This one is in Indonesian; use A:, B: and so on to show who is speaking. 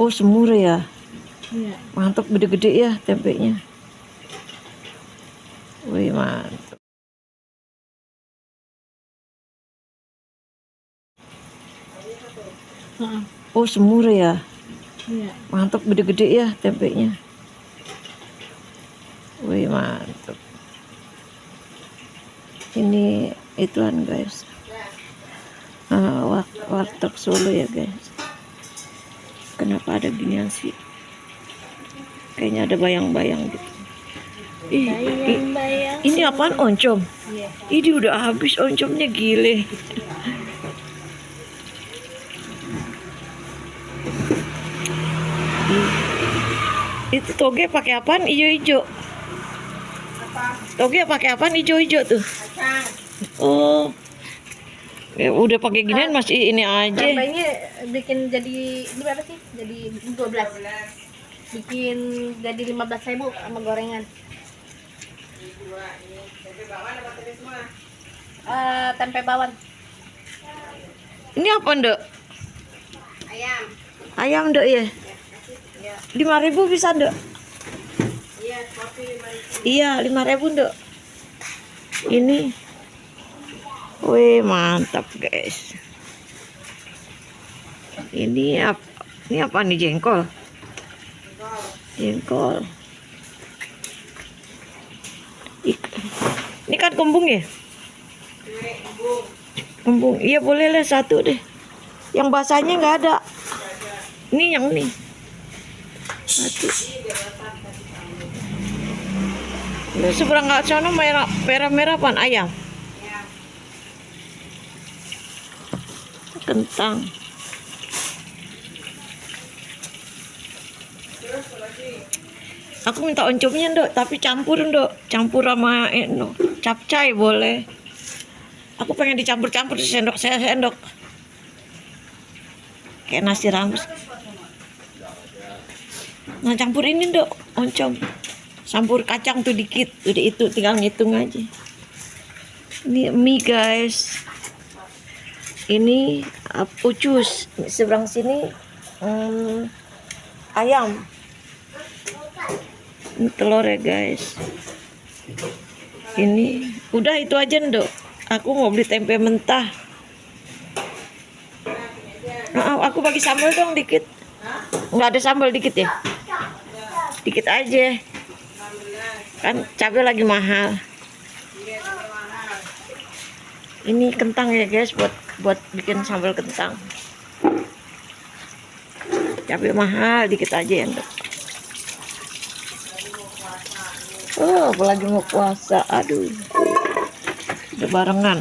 A: Oh, semur ya.
B: Iya.
A: Mantap, gede-gede ya tempenya. Wih, mantap. Oh, semur ya.
B: Iya.
A: Mantap, gede-gede ya tempenya. Wih, mantap. Ini ituan guys. Warteg Solo ya guys. Kenapa ada ginian sih? Kayaknya ada bayang-bayang gitu.
B: Bayang-bayang.
A: Ini apaan, oncom?
B: Iya.
A: Ini udah habis oncomnya, gile. Itu toge pakai apaan? Ijo-ijo. Toge pakai apaan? Ijo-ijo tuh. Oh. Ya, udah pakai ginian masih ini aja.
B: Tambahnya bikin jadi ini berapa sih? Jadi 12. Bikin jadi 15.000 sama gorengan. Tempe bawang.
A: Ini apa, Nduk?
B: Ayam.
A: Ayam, Nduk ya? 5.000 bisa, Nduk?
B: Iya, kopi 5.000.
A: Iya, 5.000, Nduk. Ini. Wih, mantap, guys. Ini apa nih, jengkol? Jengkol. Ini kan kembung ya? Kembung. Iya, boleh lah satu deh. Yang basahnya nggak ada. Ini yang ini. Satu. Seberang nggak sana merah apaan? Ayam. Kentang. Aku minta oncomnya, Nduk, tapi campur, Nduk. Campur sama capcay boleh. Aku pengen dicampur-campur sendok. Kayak nasi rames. Nah, campur ini, Nduk, oncom. Campur kacang tuh dikit. Udah itu tinggal ngitung aja. Ini mie, guys. Ini pucus. Seberang sini ayam. Ini telur ya guys. Ini udah itu aja, Nduk. Aku mau beli tempe mentah. Aku bagi sambal dong dikit. Nggak ada sambal dikit ya? Dikit aja. Kan cabai lagi mahal. Ini kentang ya guys, buat bikin sambal kentang. Cabai mahal, dikit aja ya, Nduk. Oh, apalagi mau puasa. Aduh. Udah barengan.